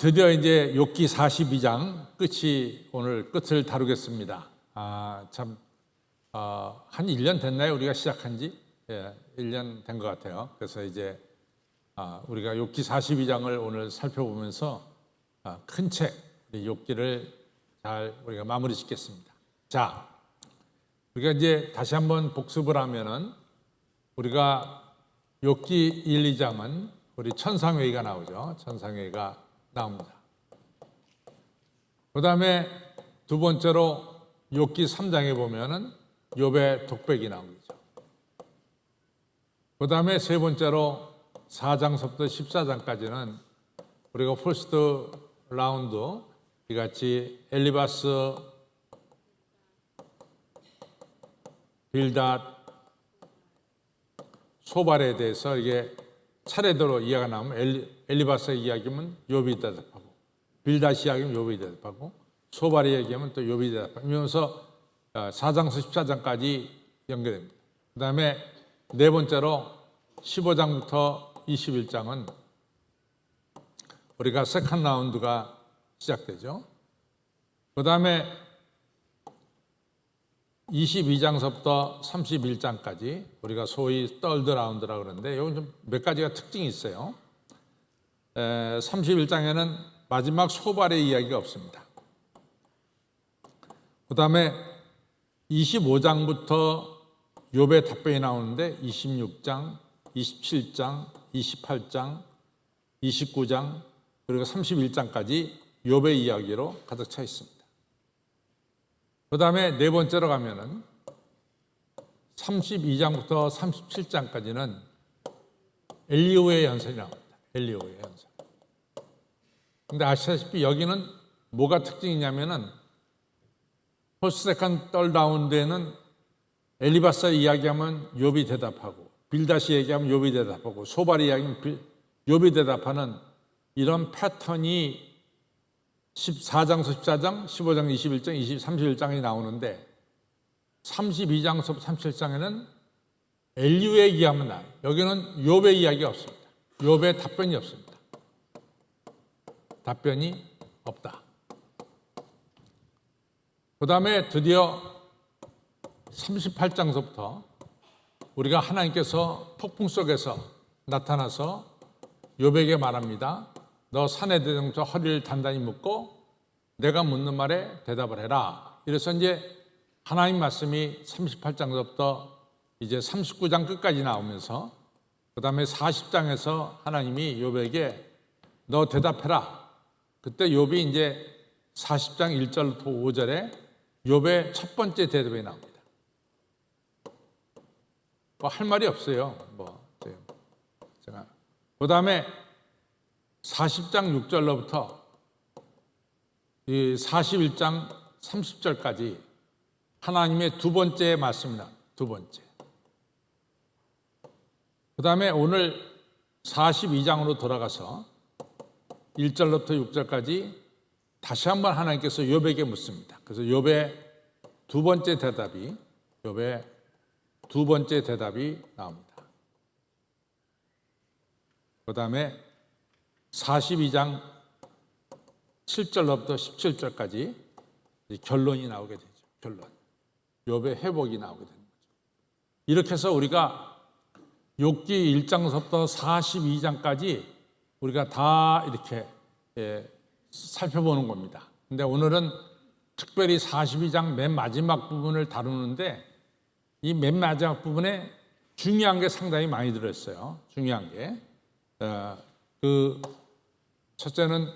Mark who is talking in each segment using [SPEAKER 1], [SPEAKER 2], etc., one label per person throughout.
[SPEAKER 1] 드디어 이제 욥기 42장 오늘 끝을 다루겠습니다. 한 1년 됐나요? 우리가 시작한 지? 1년 된 것 같아요. 그래서 이제 우리가 욥기 42장을 오늘 살펴보면서 큰 책, 욥기를 잘 우리가 마무리 짓겠습니다. 자, 우리가 이제 다시 한번 복습을 하면은 우리가 욥기 1, 2장은 우리 천상회의가 나오죠. 천상회의가 나옵니다. 그 다음에 두 번째로 욥기 3장에 보면은 욥의 독백이 나오죠. 그 다음에 세 번째로 4장서부터 14장까지는 우리가 퍼스트 라운드 이같이 엘리바스, 빌닷, 소발에 대해서 이게 차례대로 이야기가 나오면 엘리바스의 이야기면 욥이 대답하고, 빌닷 이야기면 욥이 대답하고, 소발의 이야기하면 또 욥이 대답하고, 이러면서 4장서 14장까지 연결됩니다. 그 다음에 네 번째로 15장부터 21장은 우리가 세컨드 라운드가 시작되죠. 그 다음에 22장서부터 31장까지 우리가 소위 떨드 라운드라고 그러는데 이건 좀 몇 가지가 특징이 있어요. 31장에는 마지막 소발의 이야기가 없습니다. 그 다음에 25장부터 욥의 답변이 나오는데 26장, 27장, 28장, 29장 그리고 31장까지 욥의 이야기로 가득 차 있습니다. 그 다음에 네 번째로 가면은 32장부터 37장까지는 엘리후의 연설이 나옵니다. 엘리후의 연설. 근데 아시다시피 여기는 뭐가 특징이냐면은 퍼스트 세컨드 떨드 라운드에는 엘리바스 이야기하면 욥이 대답하고, 빌닷이 얘기하면 욥이 대답하고, 소발이 이야기하면 욥이 대답하는 이런 패턴이 14장서 14장, 15장, 21장, 31장이 나오는데 32장서 37장에는 엘리후의 이야기만 나와요. 여기는 욥의 이야기가 없습니다. 욥의 답변이 없습니다. 답변이 없다. 그 다음에 드디어 38장서부터 우리가 하나님께서 폭풍 속에서 나타나서 욥에게 말합니다. 너 산에 대해서 허리를 단단히 묶고 내가 묻는 말에 대답을 해라. 이래서 이제 하나님 말씀이 38장부터 이제 39장 끝까지 나오면서 그 다음에 40장에서 하나님이 욥에게 너 대답해라. 그때 욥이 이제 40장 1절부터 5절에 욥의 첫 번째 대답이 나옵니다. 뭐 할 말이 없어요. 제가 그 다음에 40장 6절로부터 이 41장 30절까지 하나님의 두 번째 말씀이나 두 번째. 그 다음에 오늘 42장으로 돌아가서 1절로부터 6절까지 다시 한번 하나님께서 욥에게 묻습니다. 그래서 욥의 두 번째 대답이 나옵니다. 그 다음에 42장 7절로부터 17절까지 결론이 나오게 되죠. 결론. 욥의 회복이 나오게 되는 거죠. 이렇게 해서 우리가 욥기 1장서부터 42장까지 우리가 다 이렇게 살펴보는 겁니다. 근데 오늘은 특별히 42장 맨 마지막 부분을 다루는데 이 맨 마지막 부분에 중요한 게 상당히 많이 들어있어요. 중요한 게. 첫째는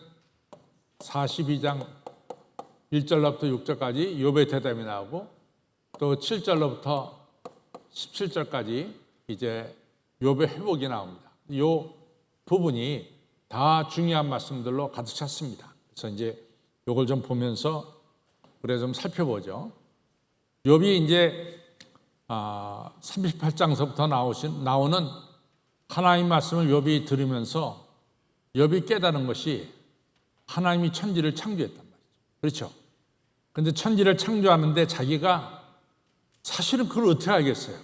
[SPEAKER 1] 42장 1절로부터 6절까지 욥의 대답이 나오고 또 7절로부터 17절까지 이제 욥의 회복이 나옵니다. 이 부분이 다 중요한 말씀들로 가득 찼습니다. 그래서 이제 이걸 좀 보면서 우리가 좀 살펴보죠. 욥이 이제 38장서부터 나오는 하나님 말씀을 욥이 들으면서 욥이 깨달은 것이 하나님이 천지를 창조했단 말이죠. 그렇죠? 그런데 천지를 창조하는데 자기가 사실은 그걸 어떻게 알겠어요?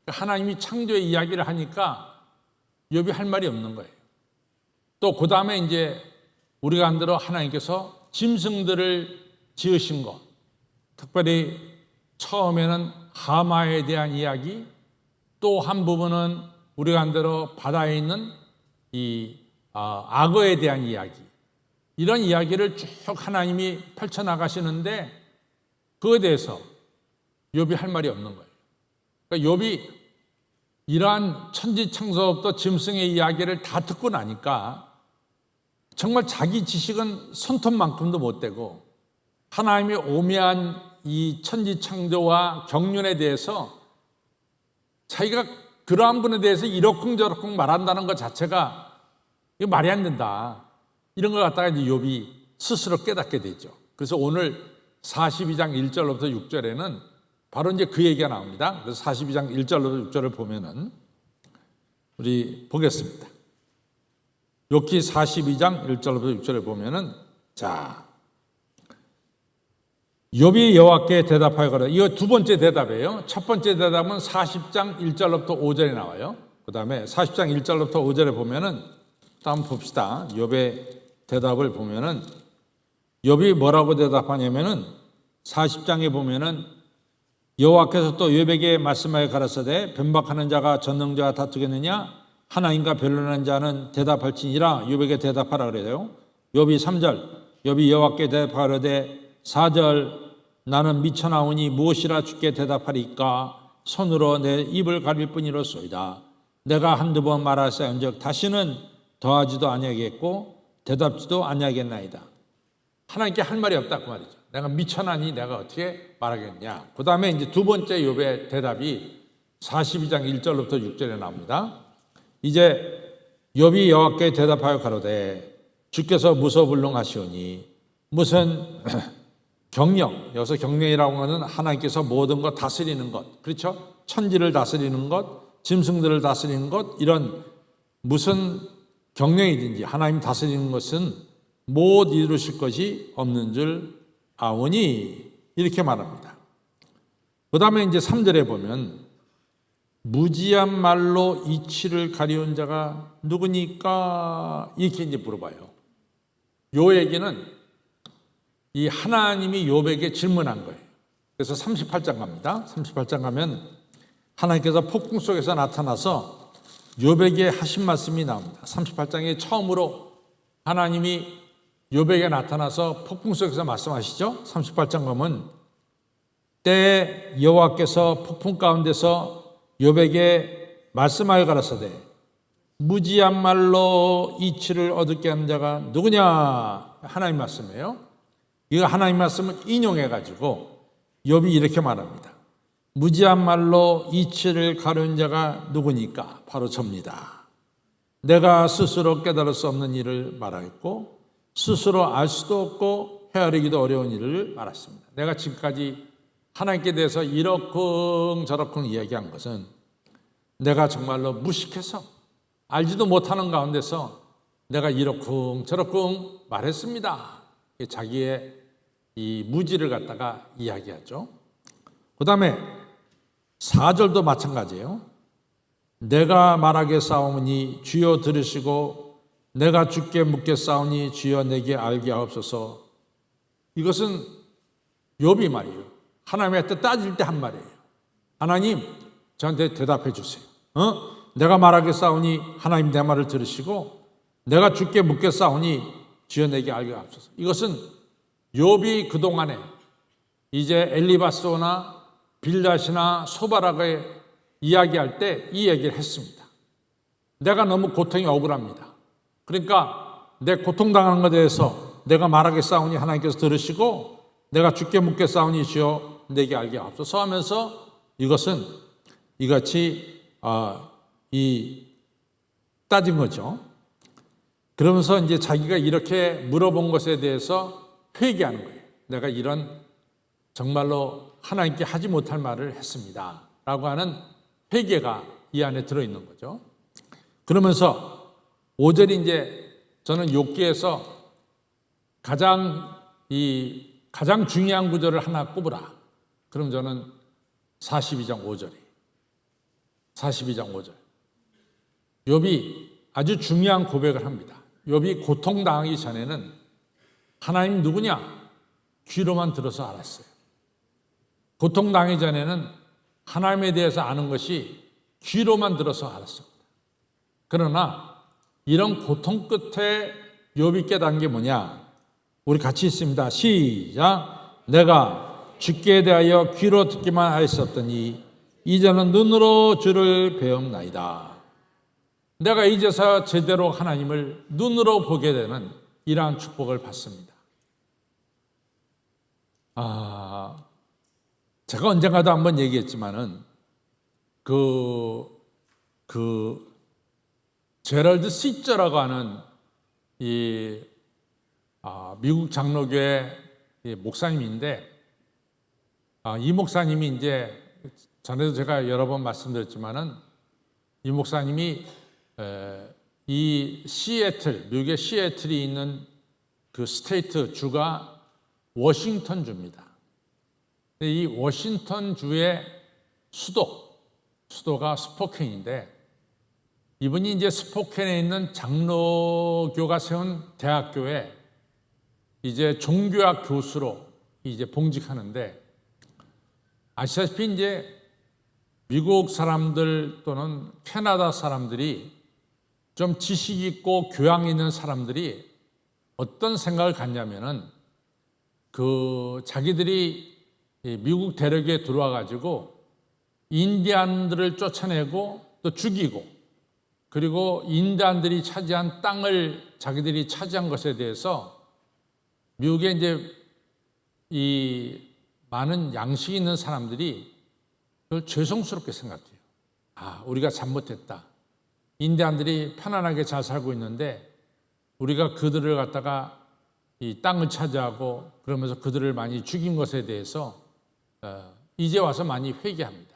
[SPEAKER 1] 하나님이 창조의 이야기를 하니까 욥이 할 말이 없는 거예요. 또 그 다음에 이제 우리가 한대로 하나님께서 짐승들을 지으신 것, 특별히 처음에는 하마에 대한 이야기, 또 한 부분은 우리가 한대로 바다에 있는 이 악어에 대한 이야기, 이런 이야기를 쭉 하나님이 펼쳐나가시는데 그거에 대해서 욥이 할 말이 없는 거예요. 그러니까 욥이 이러한 천지창조부터 짐승의 이야기를 다 듣고 나니까 정말 자기 지식은 손톱만큼도 못 되고 하나님의 오묘한 이 천지창조와 경륜에 대해서 자기가 그러한 분에 대해서 이러쿵저러쿵 말한다는 것 자체가 이거 말이 안 된다. 이런 걸 갖다가 이제 욥이 스스로 깨닫게 되죠. 그래서 오늘 42장 1절부터 6절에는 바로 이제 그 얘기가 나옵니다. 그래서 42장 1절부터 6절을 보면은 우리 보겠습니다. 욥기 42장 1절부터 6절을 보면은 자, 욥이 여호와께 대답하여 가로되, 이거 두 번째 대답이에요. 첫 번째 대답은 40장 1절부터 5절에 나와요. 그 다음에 40장 1절부터 5절에 보면은 한번 봅시다. 욥의 대답을 보면은 욥이 뭐라고 대답하냐면은 40장에 보면은 여호와께서 또 욥에게 말씀하여 가라사대, 변박하는 자가 전능자와 다투겠느냐? 하나님과 변론하는 자는 대답할지니라. 욥에게 대답하라 그래요. 욥이 3절, 욥이 여호와께 대답하려되 4절, 나는 미쳐나오니 무엇이라 주께 대답하리까? 손으로 내 입을 가릴 뿐이로소이다. 내가 한두 번 말하사온즉 다시는 더하지도 아니하겠고 대답지도 아니하겠나이다. 하나님께 할 말이 없다 그 말이죠. 내가 미쳐나니 내가 어떻게 말하겠냐. 그 다음에 이제 두 번째 욥의 대답이 42장 1절부터 6절에 나옵니다. 이제 욥이 여호와께 대답하여 가로되, 주께서 무소불능하시오니 무슨 경영, 여기서 경영이라고 하는 하나님께서 모든 것 다스리는 것, 그렇죠? 천지를 다스리는 것, 짐승들을 다스리는 것, 이런 무슨 경영이든지 하나님 다스리는 것은 못 이루실 것이 없는 줄 아오니, 이렇게 말합니다. 그 다음에 이제 3절에 보면 무지한 말로 이치를 가리운 자가 누구니까? 이렇게 이제 물어봐요. 요 얘기는 이 하나님이 욥에게 질문한 거예요. 그래서 38장 갑니다. 38장 가면 하나님께서 폭풍 속에서 나타나서 욥에게 하신 말씀이 나옵니다. 38장에 처음으로 하나님이 욥에게 나타나서 폭풍 속에서 말씀하시죠. 38장 가면 때에 여호와께서 폭풍 가운데서 욥에게 말씀하여 가라사대, 무지한 말로 이치를 얻게 하는 자가 누구냐? 하나님 말씀이에요. 이거 하나님 말씀을 인용해가지고 욥이 이렇게 말합니다. 무지한 말로 이치를 가려는 자가 누구니까? 바로 접니다. 내가 스스로 깨달을 수 없는 일을 말하였고 스스로 알 수도 없고 헤아리기도 어려운 일을 말했습니다. 내가 지금까지 하나님께 대해서 이러쿵 저러쿵 이야기한 것은 내가 정말로 무식해서 알지도 못하는 가운데서 내가 이러쿵 저러쿵 말했습니다. 자기의 이 무지를 갖다가 이야기하죠. 그 다음에 4절도 마찬가지예요. 내가 말하겠사오니 주여 들으시고 내가 주께 묻겠사오니 주여 내게 알게 하옵소서. 이것은 욥이 말이에요. 하나님한테 따질 때 한 말이에요. 하나님 저한테 대답해 주세요. 내가 말하겠사오니 하나님 내 말을 들으시고 내가 주께 묻겠사오니 주여 내게 알게 하옵소서. 이것은 욥이 그동안에 이제 엘리바스나 빌닷이나 소바락을 이야기할 때 이 얘기를 했습니다. 내가 너무 고통이 억울합니다. 그러니까 내 고통당하는 것에 대해서 내가 말하겠사오니 하나님께서 들으시고 내가 주께 묻겠사오니 주여 내게 알게 하옵소서 하면서 이것은 이같이 따진 거죠. 그러면서 이제 자기가 이렇게 물어본 것에 대해서 회개하는 거예요. 내가 이런 정말로 하나님께 하지 못할 말을 했습니다. 라고 하는 회개가 이 안에 들어있는 거죠. 그러면서 5절이 이제 저는 욥기에서 가장 중요한 구절을 하나 꼽으라. 그럼 저는 42장 5절이에요. 42장 5절. 욥이 아주 중요한 고백을 합니다. 욥이 고통당하기 전에는 하나님 누구냐? 귀로만 들어서 알았어요. 고통당하기 전에는 하나님에 대해서 아는 것이 귀로만 들어서 알았습니다. 그러나 이런 고통 끝에 욥이 깨달은 게 뭐냐? 우리 같이 있습니다. 시작. 내가 주께 대하여 귀로 듣기만 하였었더니 이제는 눈으로 주를 배움나이다. 내가 이제서 제대로 하나님을 눈으로 보게 되는 이러한 축복을 받습니다. 제가 언젠가도 한번 얘기했지만은 제럴드 시저라고 하는 미국 장로교회 목사님인데, 이 목사님이 이제 전에도 제가 여러 번 말씀드렸지만은 이 목사님이 이 미국의 시애틀이 있는 그 스테이트 주가 워싱턴 주입니다. 이 워싱턴 주의 수도가 스포켄인데, 이분이 이제 스포켄에 있는 장로교가 세운 대학교에 이제 종교학 교수로 이제 봉직하는데, 아시다시피 이제 미국 사람들 또는 캐나다 사람들이 좀 지식 있고 교양 있는 사람들이 어떤 생각을 갖냐면은 자기들이 미국 대륙에 들어와 가지고 인디안들을 쫓아내고 또 죽이고, 그리고 인디안들이 차지한 땅을 자기들이 차지한 것에 대해서 미국에 이제 이 많은 양식 있는 사람들이 그걸 죄송스럽게 생각해요. 우리가 잘못했다. 인디안들이 편안하게 잘 살고 있는데 우리가 그들을 갖다가 이 땅을 차지하고 그러면서 그들을 많이 죽인 것에 대해서 이제 와서 많이 회개합니다.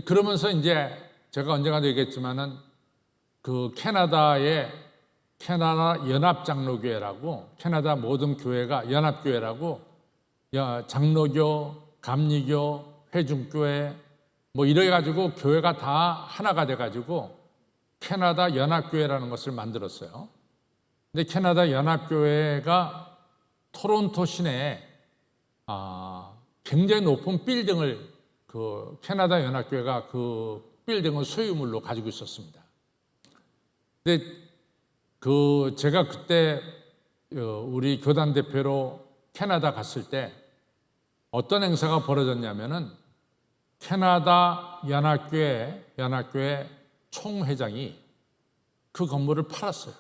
[SPEAKER 1] 그러면서 이제 제가 언젠가도 얘기했지만은 그 캐나다 연합장로교회라고, 캐나다 모든 교회가 연합교회라고, 장로교, 감리교, 회중교회 뭐 이래 가지고 교회가 다 하나가 돼 가지고 캐나다 연합교회라는 것을 만들었어요. 근데 캐나다 연합교회가 토론토 시내에 굉장히 높은 빌딩을, 캐나다 연합교회가 그 빌딩을 소유물로 가지고 있었습니다. 근데 제가 그때 우리 교단 대표로 캐나다 갔을 때 어떤 행사가 벌어졌냐면은 캐나다 연합교회 총회장이 그 건물을 팔았어요.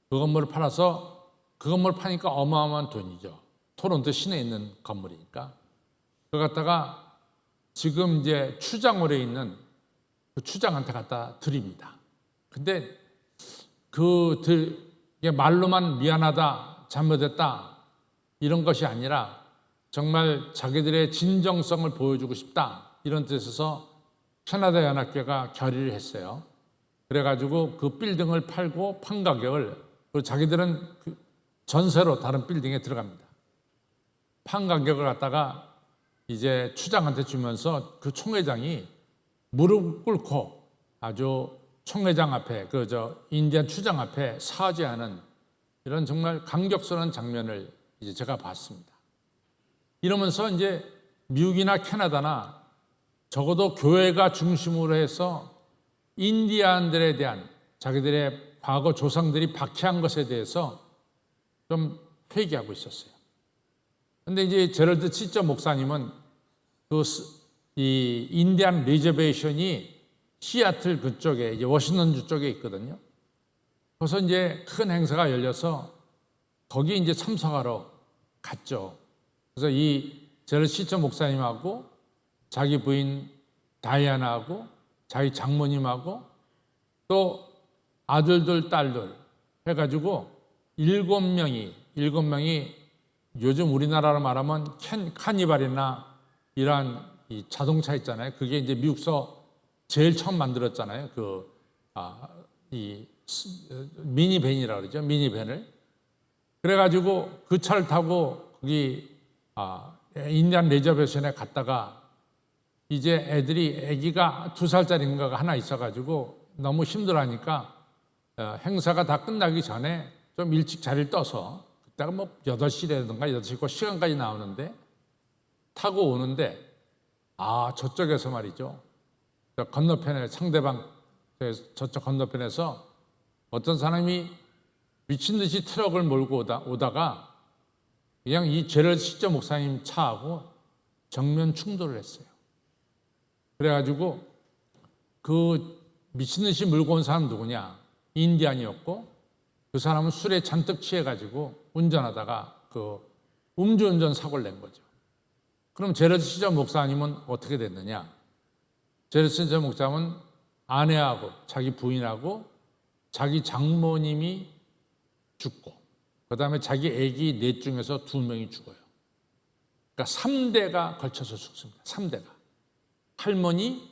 [SPEAKER 1] 그 건물을 팔아서, 그 건물을 파니까 어마어마한 돈이죠. 토론토 시내에 있는 건물이니까. 그걸 갖다가 지금 이제 추장홀에 있는 그 추장한테 갖다 드립니다. 근데 말로만 미안하다, 잘못했다 이런 것이 아니라 정말 자기들의 진정성을 보여주고 싶다 이런 뜻에서 캐나다 연합교회가 결의를 했어요. 그래가지고 그 빌딩을 팔고 판 가격을, 그리고 자기들은 전세로 다른 빌딩에 들어갑니다. 판 가격을 갖다가 이제 추장한테 주면서 그 총회장이 무릎 꿇고 아주 총회장 앞에, 인디안 추장 앞에 사죄하는 이런 정말 감격스러운 장면을 이제 제가 봤습니다. 이러면서 이제 미국이나 캐나다나 적어도 교회가 중심으로 해서 인디안들에 대한 자기들의 과거 조상들이 박해한 것에 대해서 좀 회개하고 있었어요. 근데 이제 제럴드 시저 목사님은 이 인디안 리저베이션이 시애틀 그쪽에, 이제 워싱턴주 쪽에 있거든요. 그래서 이제 큰 행사가 열려서 거기 이제 참석하러 갔죠. 그래서 이 제럴드 시저 목사님하고 자기 부인 다이아나하고 자기 장모님하고 또 아들들, 딸들 해가지고 7명이 요즘 우리나라로 말하면 카니발이나 이러한 이 자동차 있잖아요. 그게 이제 미국서 제일 처음 만들었잖아요. 이 미니밴이라고 그러죠. 미니밴을. 그래가지고 그 차를 타고 거기 인디안 리저베이션에 갔다가 이제 아기가 2살짜리인가가 하나 있어가지고 너무 힘들어하니까 행사가 다 끝나기 전에 좀 일찍 자리를 떠서 그때가 뭐 8시라든가 8시 시간까지 나오는데 타고 오는데 저쪽에서 말이죠. 저 건너편에 상대방 저쪽 건너편에서 어떤 사람이 미친 듯이 트럭을 몰고 오다가 그냥 이 제럴드 시저 목사님 차하고 정면 충돌을 했어요. 그래가지고 그 미친 듯이 몰고 온 사람 누구냐? 인디안이었고 그 사람은 술에 잔뜩 취해가지고 운전하다가 그 음주운전 사고를 낸 거죠. 그럼 제럴드 시저 목사님은 어떻게 됐느냐? 제럴드 시저 목사님은 아내하고 자기 부인하고 자기 장모님이 죽고 그 다음에 자기 아기 넷 중에서 2명이 죽어요. 그러니까 3대가 걸쳐서 죽습니다. 3대가. 할머니,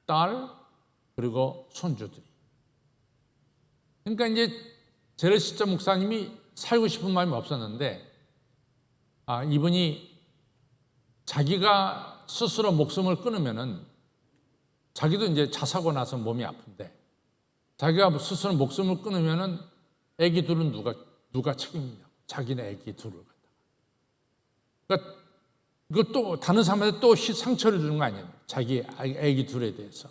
[SPEAKER 1] 딸, 그리고 손주들이. 그러니까 이제 제럴드 시저 목사님이 살고 싶은 마음이 없었는데 이분이 자기가 스스로 목숨을 끊으면은 자기도 이제 자사고 나서 몸이 아픈데 자기가 스스로 목숨을 끊으면은 아기 둘은 누가 책임이냐? 자기네 아기 둘을 갖다가. 그러니까 이거 또 다른 사람한테 또 상처를 주는 거 아니에요? 자기 아기 둘에 대해서.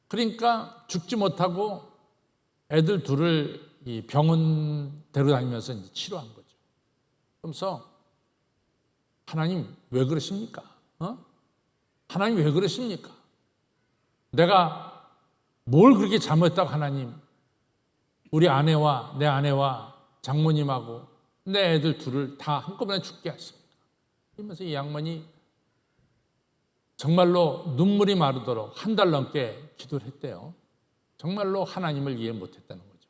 [SPEAKER 1] 그러니까 죽지 못하고 애들 둘을 이 병원 데려다니면서 이제 치료한 거죠. 그러면서 하나님 왜 그러십니까? 하나님 왜 그러십니까? 내가 뭘 그렇게 잘못했다고 하나님 우리 아내와 내 아내와 장모님하고 내 애들 둘을 다 한꺼번에 죽게 하십니까? 이러면서 이 양반이 정말로 눈물이 마르도록 1달 넘게 기도를 했대요. 정말로 하나님을 이해 못했다는 거죠.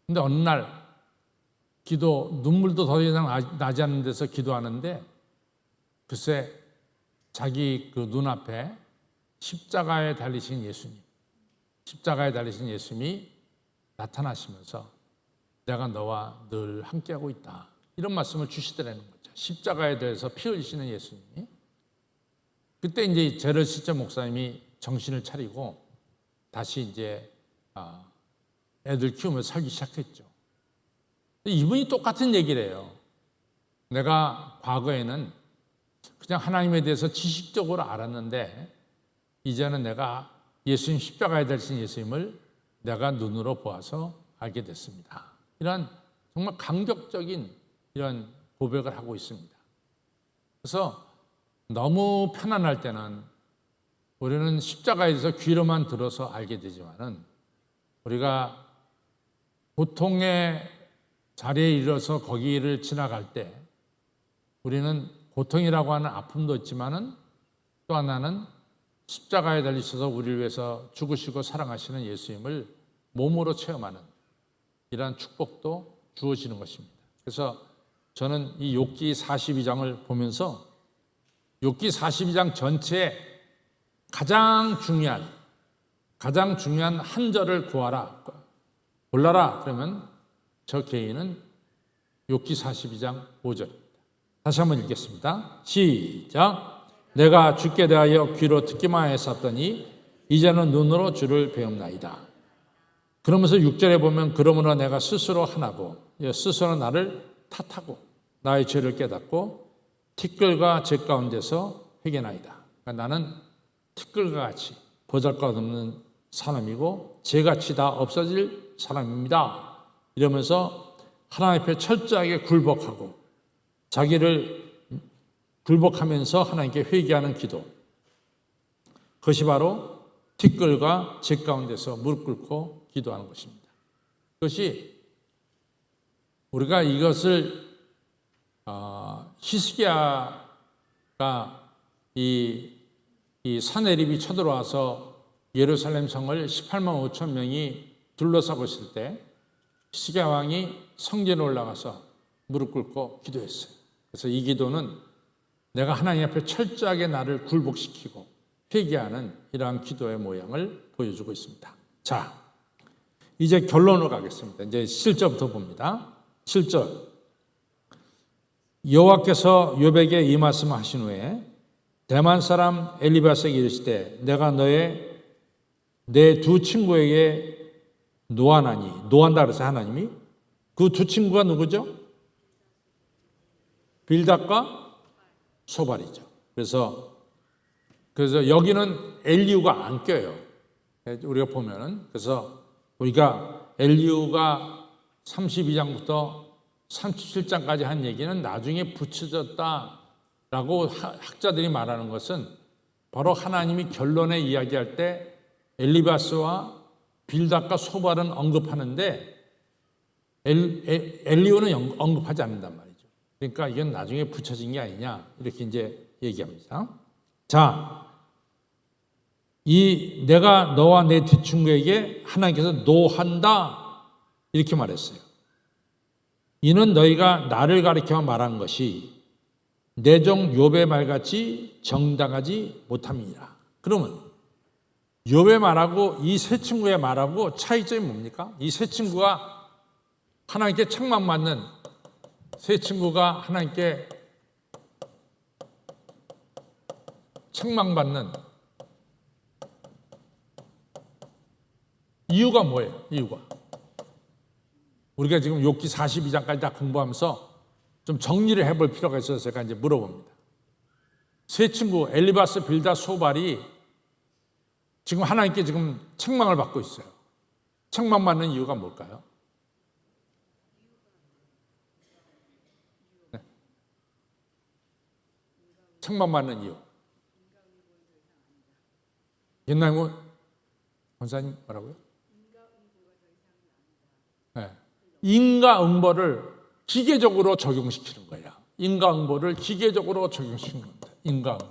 [SPEAKER 1] 근데 어느 날 눈물도 더 이상 나지 않는 데서 기도하는데 글쎄 자기 그 눈앞에 십자가에 달리신 예수님이 나타나시면서 내가 너와 늘 함께하고 있다. 이런 말씀을 주시더라는 거죠. 십자가에 대해서 피 흘리시는 예수님이. 그때 이제 제럴드 시저 목사님이 정신을 차리고 다시 이제 애들 키우면서 살기 시작했죠. 이분이 똑같은 얘기를 해요. 내가 과거에는 그냥 하나님에 대해서 지식적으로 알았는데 이제는 내가 예수님 십자가에 달리신 예수님을 내가 눈으로 보아서 알게 됐습니다. 이런 정말 감격적인 이런 고백을 하고 있습니다. 그래서 너무 편안할 때는 우리는 십자가에서 귀로만 들어서 알게 되지만은 우리가 고통의 자리에 이르러서 거기를 지나갈 때 우리는 고통이라고 하는 아픔도 있지만은 또 하나는 십자가에 달리셔서 우리를 위해서 죽으시고 사랑하시는 예수님을 몸으로 체험하는 이러한 축복도 주어지는 것입니다. 그래서 저는 이 욥기 42장을 보면서 욥기 42장 전체에 가장 중요한 한 절을 골라라 그러면 저 개인은 욥기 42장 5절입니다. 다시 한번 읽겠습니다. 시작. 내가 주께 대하여 귀로 듣기만 했었더니 이제는 눈으로 주를 배움나이다. 그러면서 6절에 보면 그러므로 내가 스스로 하나고 스스로 나를 탓하고 나의 죄를 깨닫고 티끌과 재 가운데서 회개나이다. 그러니까 나는 티끌과 같이 보잘것없는 사람이고 죄같이 다 없어질 사람입니다. 이러면서 하나님 앞에 철저하게 굴복하고 자기를 굴복하면서 하나님께 회개하는 기도. 그것이 바로 티끌과 재 가운데서 무릎 꿇고 기도하는 것입니다. 그것이 우리가 이것을 히스기야가 이 사내립이 쳐들어와서 예루살렘 성을 18만 5천 명이 둘러싸고 있을 때 히스기야 왕이 성전에 올라가서 무릎 꿇고 기도했어요. 그래서 이 기도는 내가 하나님 앞에 철저하게 나를 굴복시키고 회개하는 이러한 기도의 모양을 보여주고 있습니다. 자, 이제 결론으로 가겠습니다. 이제 7절부터 봅니다. 7절. 여호와께서 욥에게 이 말씀을 하신 후에 대만 사람 엘리바스에게 이르시되 내가 내 두 친구에게 노하나니, 노한다 그래서 하나님이 그 두 친구가 누구죠? 빌닷과 소발이죠. 그래서 여기는 엘리후가 안 껴요. 우리가 보면은 그래서 우리가 엘리후가 32장부터 37장까지 한 얘기는 나중에 붙여졌다라고 학자들이 말하는 것은 바로 하나님이 결론에 이야기할 때 엘리바스와 빌닷과 소발은 언급하는데 엘리후는 언급하지 않는단 말이죠. 그러니까 이건 나중에 붙여진 게 아니냐 이렇게 이제 얘기합니다. 자, 이 내가 너와 내 뒷친구에게 하나님께서 노한다 이렇게 말했어요. 이는 너희가 나를 가리켜 말한 것이 내 종 욥의 말같이 정당하지 못함이니라. 그러면 욥의 말하고 이 세 친구의 말하고 차이점이 뭡니까? 이 세 친구가 하나님께 책망받는 세 친구가 하나님께 책망받는 이유가 뭐예요? 이유가 우리가 지금 욥기 42장까지 다 공부하면서 좀 정리를 해볼 필요가 있어서 제가 이제 물어봅니다. 세 친구 엘리바스, 빌닷, 소발이 지금 하나님께 지금 책망을 받고 있어요. 책망받는 이유가 뭘까요? 네. 책망받는 이유. 옛날 권사님 뭐라고요? 네. 인과응보를 기계적으로 적용시키는 거야. 인과응보를 기계적으로 적용시키는 겁니다. 인과응보.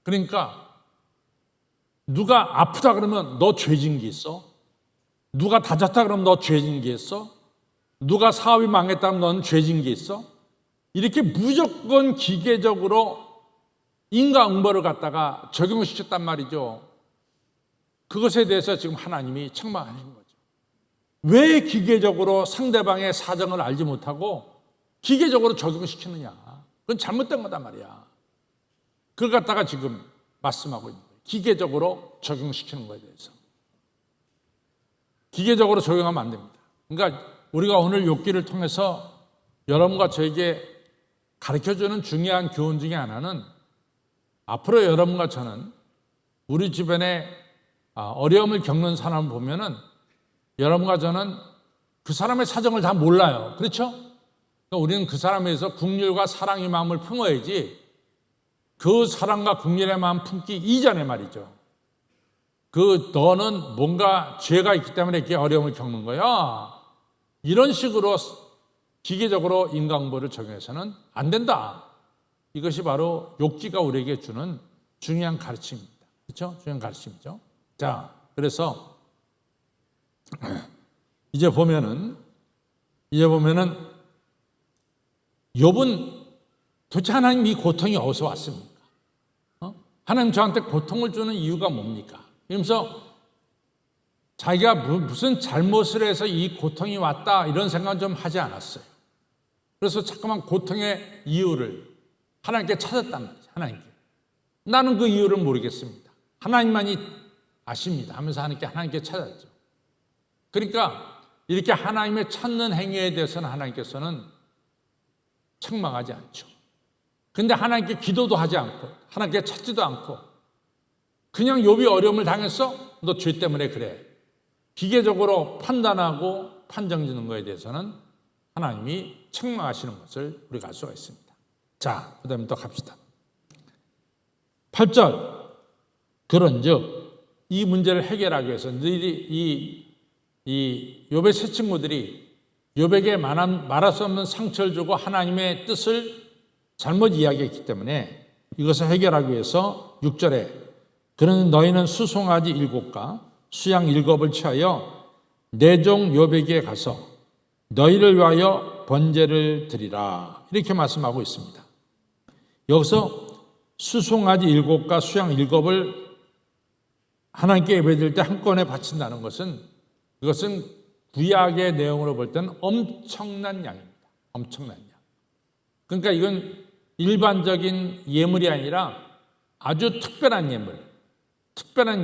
[SPEAKER 1] 그러니까 누가 아프다 그러면 너 죄진 게 있어? 누가 다쳤다 그러면 너 죄진 게 있어? 누가 사업이 망했다면 넌 죄진 게 있어? 이렇게 무조건 기계적으로 인과응보를 갖다가 적용시켰단 말이죠. 그것에 대해서 지금 하나님이 책망하신 거죠. 왜 기계적으로 상대방의 사정을 알지 못하고 기계적으로 적용시키느냐. 그건 잘못된 거단 말이야. 그걸 갖다가 지금 말씀하고 있는 거예요. 기계적으로 적용시키는 거에 대해서. 기계적으로 적용하면 안 됩니다. 그러니까 우리가 오늘 욥기를 통해서 여러분과 저에게 가르쳐주는 중요한 교훈 중에 하나는 앞으로 여러분과 저는 우리 주변에 어려움을 겪는 사람을 보면은 여러분과 저는 그 사람의 사정을 다 몰라요. 그렇죠? 그러니까 우리는 그 사람에 대해서 국률과 사랑의 마음을 품어야지 그 사랑과 국률의 마음 품기 이전에 말이죠. 너는 뭔가 죄가 있기 때문에 이렇게 어려움을 겪는 거야. 이런 식으로 기계적으로 인과응보를 적용해서는 안 된다. 이것이 바로 욥기가 우리에게 주는 중요한 가르침입니다. 그렇죠? 중요한 가르침이죠. 자, 그래서 이제 보면은 욥은 도대체 하나님 이 고통이 어디서 왔습니까? 하나님 저한테 고통을 주는 이유가 뭡니까? 이러면서 자기가 무슨 잘못을 해서 이 고통이 왔다 이런 생각은 좀 하지 않았어요. 그래서 자꾸만 고통의 이유를 하나님께 찾았단 말이죠. 하나님께. 나는 그 이유를 모르겠습니다. 하나님만이 아십니다 하면서 하나님께 찾았죠. 그러니까 이렇게 하나님의 찾는 행위에 대해서는 하나님께서는 책망하지 않죠. 근데 하나님께 기도도 하지 않고 하나님께 찾지도 않고 그냥 욥이 어려움을 당했어? 너 죄 때문에 그래. 기계적으로 판단하고 판정짓는 것에 대해서는 하나님이 책망하시는 것을 우리가 알 수가 있습니다. 자, 그 다음에 또 갑시다. 8절 그런즉 이 문제를 해결하기 위해서 너희들이 이 욥의 세 친구들이 욥에게 말할 수 없는 상처를 주고 하나님의 뜻을 잘못 이야기했기 때문에 이것을 해결하기 위해서 6절에 그러는 너희는 수송아지 7과 수양 7을 취하여 내 종 욥에게 가서 너희를 위하여 번제를 드리라 이렇게 말씀하고 있습니다. 여기서 수송아지 7과 수양 7을 하나님께 예배드릴 때 한꺼번에 바친다는 것은 이것은 구약의 내용으로 볼 때는 엄청난 양입니다. 엄청난 양. 그러니까 이건 일반적인 예물이 아니라 아주 특별한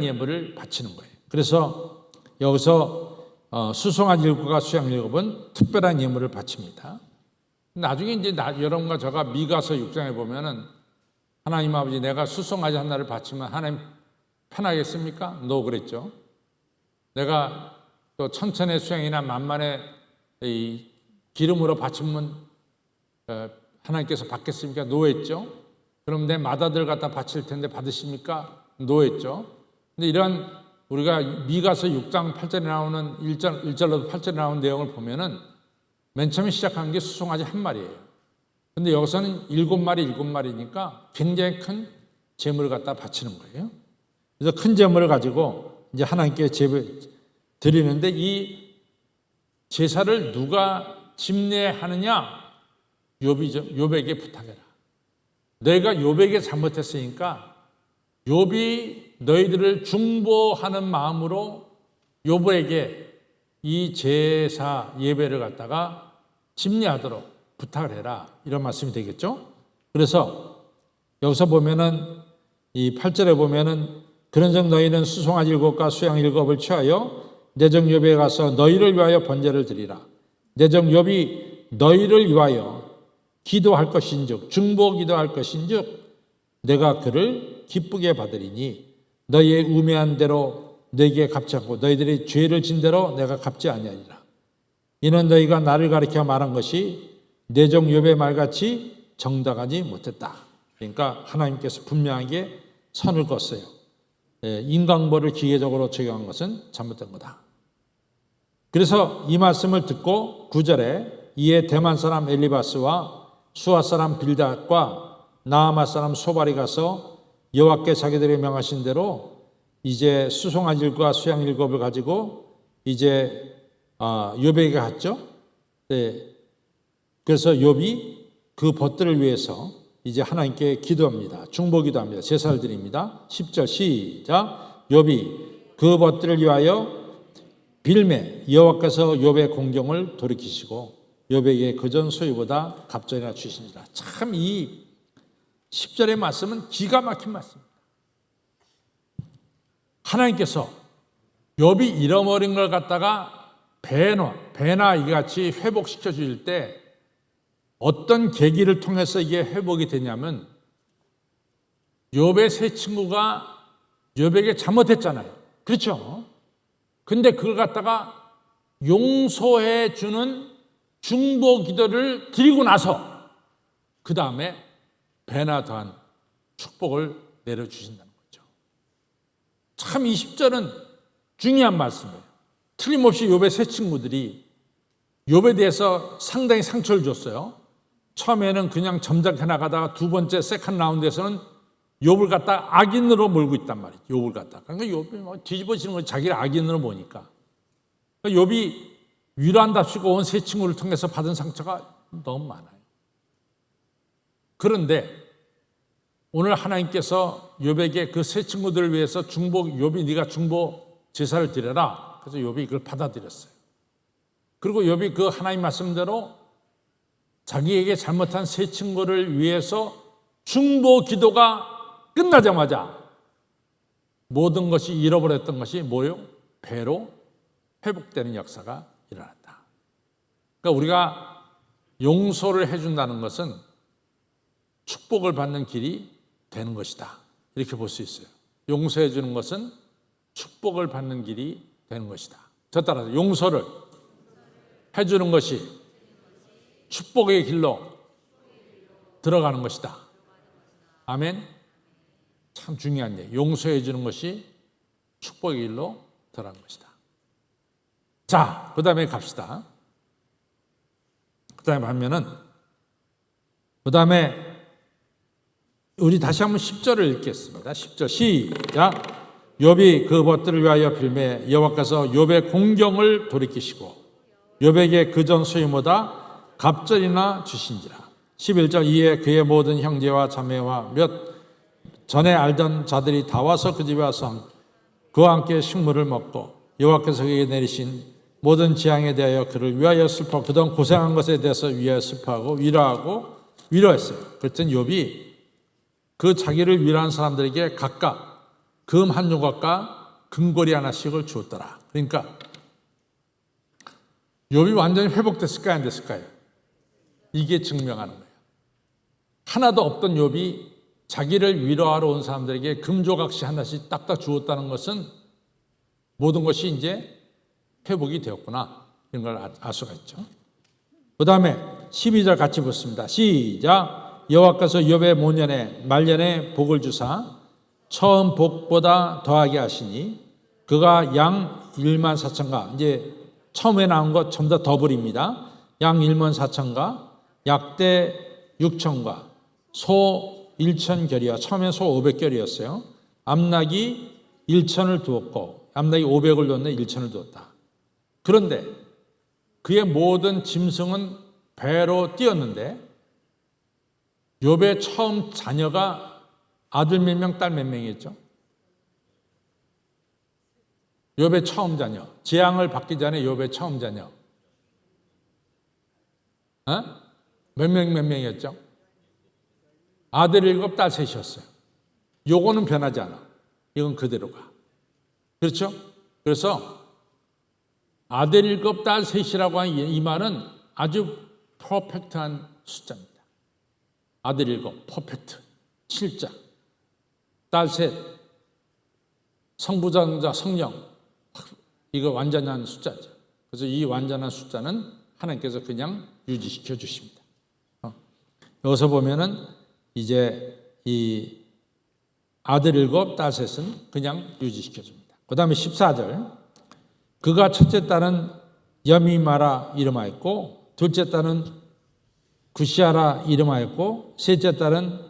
[SPEAKER 1] 예물을 바치는 거예요. 그래서 여기서 수송아지 7과 수양 7은 특별한 예물을 바칩니다. 나중에 이제 여러분과 제가 미가서 6장에 보면은 하나님 아버지 내가 수송아지 하나를 바치면 하나님 편하겠습니까? 노 그랬죠. 내가 또 천천의 수양이나 만만의 이 기름으로 바치면 하나님께서 받겠습니까? 노했죠. 그럼 내 맏아들 갖다 바칠 텐데 받으십니까? 노했죠. 근데 이런 우리가 미가서 6장 8절에 나오는 1절로 8절에 나오는 내용을 보면은 맨 처음에 시작한 게 수송아지 한 마리예요. 근데 여기서는 7마리니까 굉장히 큰 제물을 갖다 바치는 거예요. 그래서 큰 제물을 가지고 이제 하나님께 드리는데 이 제사를 누가 집례하느냐? 욥에게 부탁해라. 너희가 욥에게 잘못했으니까 욥이 너희들을 중보하는 마음으로 욥에게 이 제사 예배를 갖다가 집례하도록 부탁을 해라. 이런 말씀이 되겠죠. 그래서 여기서 보면은 이 8절에 보면은 그런즉 너희는 수송아지 7과 수양 7을 취하여 내 종 욥에 가서 너희를 위하여 번제를 드리라. 내 종 욥이 너희를 위하여 기도할 것인즉 중보 기도할 것인즉 내가 그를 기쁘게 받으리니 너희의 우매한 대로 너희에게 갚지 않고 너희들이 죄를 진 대로 내가 갚지 아니하리라. 이는 너희가 나를 가리켜 말한 것이 내 종 욥의 말같이 정당하지 못했다. 그러니까 하나님께서 분명하게 선을 그었어요. 인간벌을 기계적으로 적용한 것은 잘못된 거다. 그래서 이 말씀을 듣고 9절에 이에 대만 사람 엘리바스와 수아 사람 빌닷과 나아마 사람 소발이 가서 여호와께 자기들이 명하신 대로 이제 수송아지과 수양 7을 가지고 이제 욥에게 갔죠. 네. 그래서 욥이 그 벗들을 위해서 이제 하나님께 기도합니다. 중보 기도합니다. 제사를 드립니다. 10절 시작. 욥이 그 벗들을 위하여 빌매 여호와께서 욥의 공경을 돌이키시고 욥에게 그전 소유보다 갑절이나 주시니라. 참 이 10절의 말씀은 기가 막힌 말씀입니다. 하나님께서 욥이 잃어버린 걸 갖다가 배나 이같이 회복시켜 주실 때 어떤 계기를 통해서 이게 회복이 되냐면 욥의 세 친구가 욥에게 잘못했잖아요. 그렇죠? 근데 그걸 갖다가 용서해 주는 중보 기도를 드리고 나서 그 다음에 배나 더한 축복을 내려주신다는 거죠. 참 이 10절은 중요한 말씀이에요. 틀림없이 욥의 세 친구들이 욥에 대해서 상당히 상처를 줬어요. 처음에는 그냥 점잖게 나가다가 두 번째 세컨 라운드에서는 욥을 갖다 악인으로 몰고 있단 말이죠. 욥을 갖다. 그러니까 욥이 뒤집어지는 걸 자기를 악인으로 보니까. 그러니까 욥이 위로한답시고 온 세 친구를 통해서 받은 상처가 너무 많아요. 그런데 오늘 하나님께서 욥에게 그 세 친구들을 위해서 욥이 네가 중보 제사를 드려라. 그래서 욥이 이걸 받아들였어요. 그리고 욥이 그 하나님 말씀대로 자기에게 잘못한 세 친구를 위해서 중보 기도가 끝나자마자 모든 것이 잃어버렸던 것이 뭐요? 배로 회복되는 역사가 일어났다. 그러니까 우리가 용서를 해준다는 것은 축복을 받는 길이 되는 것이다. 이렇게 볼 수 있어요. 용서해 주는 것은 축복을 받는 길이 되는 것이다. 저 따라서 용서를 해주는 것이 축복의 길로 들어가는 것이다. 아멘. 참 중요한 얘기. 용서해 주는 것이 축복의 길로 들어가는 것이다. 자, 그 다음에 갑시다. 그 다음에 하면은 그 다음에 우리 다시 한번 10절을 읽겠습니다. 10절 시작. 욥이 그 벗들을 위하여 빌매 여호와께서 욥의 공경을 돌이키시고 욥에게 그전 소유보다 갑절이나 주신지라. 11절 이에 그의 모든 형제와 자매와 몇 전에 알던 자들이 다 와서 그 집에 와서 그와 함께 식물을 먹고 여호와께서 그에게 내리신 모든 재앙에 대하여 그를 위하여 슬퍼 그동안 고생한 것에 대해서 위하여 슬퍼하고 위로하고 위로했어요. 그랬더니 욥이 그 자기를 위로한 사람들에게 각각 금 한 조각과 금고리 하나씩을 주었더라. 그러니까 욥이 완전히 회복됐을까요? 안 됐을까요? 이게 증명하는 거예요. 하나도 없던 욥이 자기를 위로하러 온 사람들에게 금 조각씩 하나씩 딱딱 주었다는 것은 모든 것이 이제 회복이 되었구나, 이런 걸 알 수가 있죠. 그 다음에 12절 같이 보습니다. 시작. 여호와께서 욥의 모년에 말년에 복을 주사 처음 복보다 더하게 하시니 그가 양 1만 4천가, 이제 처음에 나온 것 전부 다 더블입니다. 양 1만 4천가, 약대 6천가, 소 1,000결이야. 처음엔 소 500결이었어요. 암낙이 1,000을 두었고, 암낙이 500을 두었네, 1,000을 두었다. 그런데 그의 모든 짐승은 배로 뛰었는데 욥의 처음 자녀가 아들 몇 명, 딸 몇 명이었죠? 욥의 처음 자녀, 재앙을 받기 전에 욥의 처음 자녀, 몇 명이었죠? 아들 7, 딸 3이었어요. 요거는 변하지 않아. 이건 그대로가. 그렇죠? 그래서 아들 7, 딸 3이라고 하는 이 말은 아주 퍼펙트한 숫자입니다. 아들 7, 퍼펙트, 7자, 딸 3, 성부장자, 성령, 이거 완전한 숫자죠. 그래서 이 완전한 숫자는 하나님께서 그냥 유지시켜 주십니다. 여기서 보면은 이제 이 아들 7, 딸 3은 그냥 유지시켜 줍니다. 그 다음에 14절. 그가 첫째 딸은 여미마라 이름하였고, 둘째 딸은 구시아라 이름하였고, 셋째 딸은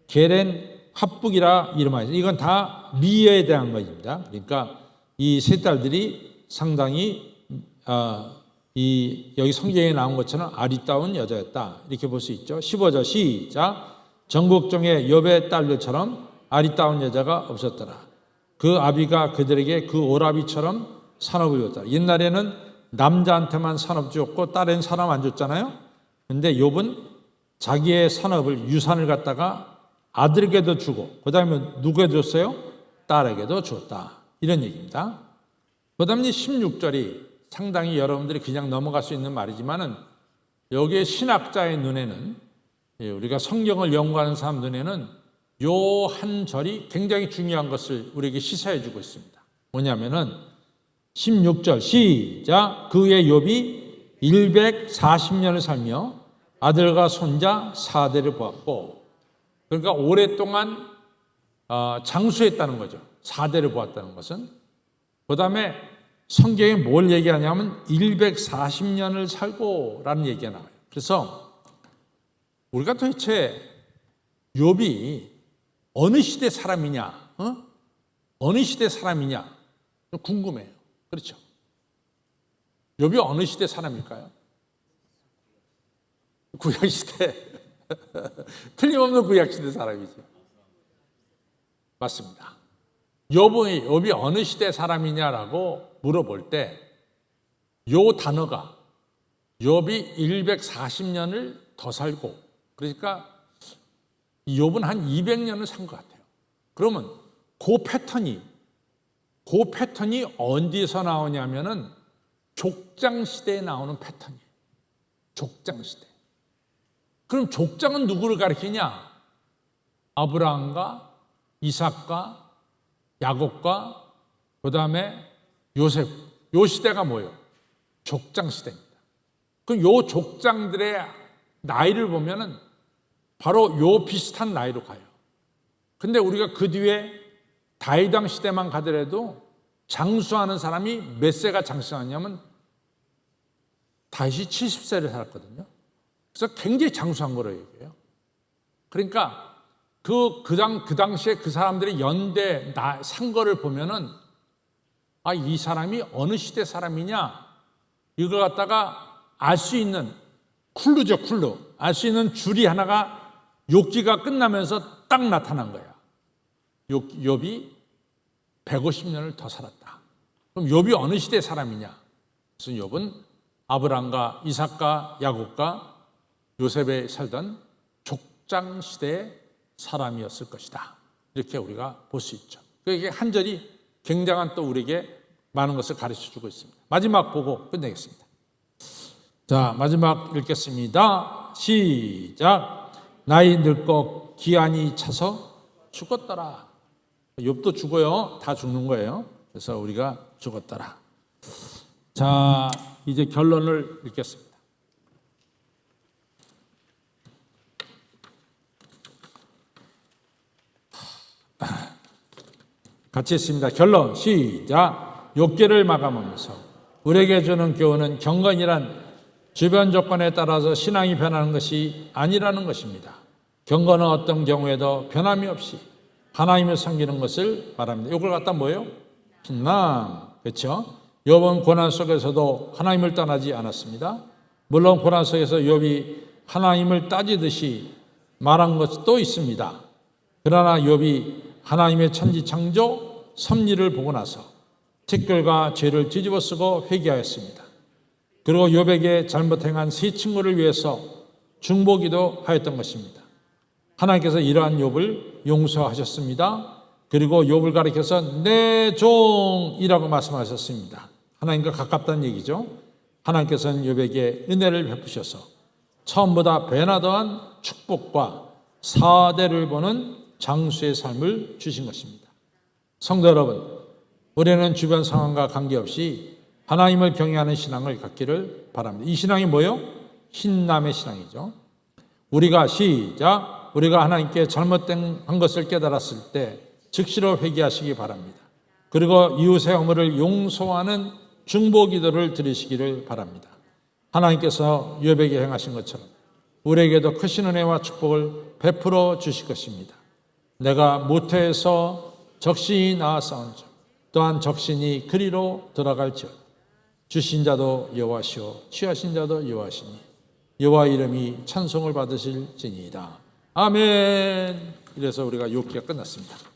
[SPEAKER 1] 게렌 합북이라 이름하였어요. 이건 다 미여에 대한 것입니다. 그러니까 이 세 딸들이 상당히 여기 성경에 나온 것처럼 아리따운 여자였다, 이렇게 볼 수 있죠. 15절 시작. 전국 중에 욥의 딸들처럼 아리따운 여자가 없었더라. 그 아비가 그들에게 그 오라비처럼 산업을 줬다. 옛날에는 남자한테만 산업 주었고 딸엔 산업 안 줬잖아요. 근데 욥은 자기의 산업을, 유산을 갖다가 아들에게도 주고, 그 다음에 누구에게 줬어요? 딸에게도 줬다, 이런 얘기입니다. 그 다음에 16절이 상당히 여러분들이 그냥 넘어갈 수 있는 말이지만은 여기에 신학자의 눈에는, 우리가 성경을 연구하는 사람 눈에는 요 한 절이 굉장히 중요한 것을 우리에게 시사해 주고 있습니다. 뭐냐면은 16절 시작. 그의 욥이 140년을 살며 아들과 손자 4대를 보았고, 그러니까 오랫동안 장수했다는 거죠. 4대를 보았다는 것은. 그 다음에 성경에 뭘 얘기하냐면 140년을 살고라는 얘기가 나와요. 그래서 우리가 도대체 욥이 어느 시대 사람이냐, 어느 시대 사람이냐 궁금해요. 그렇죠? 욥이 어느 시대 사람일까요? 구약시대. 틀림없는 구약시대 사람이죠. 맞습니다. 욥이 어느 시대 사람이냐라고 물어볼 때 요 단어가 욥이 140년을 더 살고, 그러니까 욥은 한 200년을 산 것 같아요. 그러면 그 패턴이 어디서 나오냐면은 족장시대에 나오는 패턴이에요. 족장시대. 그럼 족장은 누구를 가리키냐? 아브라함과 이삭과 야곱과 그 다음에 요셉. 요 시대가 뭐예요? 족장시대입니다. 그럼 요 족장들의 나이를 보면은 바로 요 비슷한 나이로 가요. 근데 우리가 그 뒤에 다윗왕 시대만 가더라도 장수하는 사람이 몇 세가 장수하냐면 다윗이 70세를 살았거든요. 그래서 굉장히 장수한 거로 얘기해요. 그러니까 그 당시에 그 사람들의 연대 상거를 보면은 이 사람이 어느 시대 사람이냐, 이걸 갖다가 알 수 있는 쿨루죠, 쿨루. 알 수 있는 줄이 하나가 욥기가 끝나면서 딱 나타난 거야. 욥이 150년을 더 살았다. 그럼 욥이 어느 시대 사람이냐? 그래서 욥은 아브람과 이삭과 야곱과 요셉에 살던 족장 시대의 사람이었을 것이다. 이렇게 우리가 볼 수 있죠. 이게 한 절이 굉장한 또 우리에게 많은 것을 가르쳐주고 있습니다. 마지막 보고 끝내겠습니다. 자, 마지막 읽겠습니다. 시작. 나이 늙고 기한이 차서 죽었더라. 욥도 죽어요. 다 죽는 거예요. 그래서 우리가 죽었더라. 자, 이제 결론을 읽겠습니다. 같이 했습니다. 결론 시작. 욥기를 마감하면서 우리에게 주는 교훈은 경건이란 주변 조건에 따라서 신앙이 변하는 것이 아니라는 것입니다. 경건은 어떤 경우에도 변함이 없이 하나님을 섬기는 것을 말합니다. 이걸 갖다 뭐예요? 신남. 그렇죠? 욥은 고난 속에서도 하나님을 떠나지 않았습니다. 물론 고난 속에서 욥이 하나님을 따지듯이 말한 것도 있습니다. 그러나 욥이 하나님의 천지창조 섭리를 보고 나서 티끌과 죄를 뒤집어쓰고 회개하였습니다. 그리고 욥에게 잘못 행한 세 친구를 위해서 중보기도 하였던 것입니다. 하나님께서 이러한 욥을 용서하셨습니다. 그리고 욥을 가리켜서 내 종이라고 말씀하셨습니다. 하나님과 가깝다는 얘기죠. 하나님께서는 욥에게 은혜를 베푸셔서 처음보다 배나 더한 축복과 사대를 보는 장수의 삶을 주신 것입니다. 성도 여러분, 우리는 주변 상황과 관계없이 하나님을 경외하는 신앙을 갖기를 바랍니다. 이 신앙이 뭐예요? 신남의 신앙이죠. 우리가 시작. 우리가 하나님께 잘못된 것을 깨달았을 때 즉시로 회개하시기 바랍니다. 그리고 이웃의 허물을 용서하는 중보기도를 드리시기를 바랍니다. 하나님께서 욥에게 행하신 것처럼 우리에게도 크신 은혜와 축복을 베풀어 주실 것입니다. 내가 모태에서 적신이 낳아 싸운즉 또한 적신이 그리로 들어갈지어다. 주신 자도 여호와시오 취하신 자도 여호와시니 여호와 이름이 찬송을 받으실지니이다. 아멘. 이래서 우리가 욥기가 끝났습니다.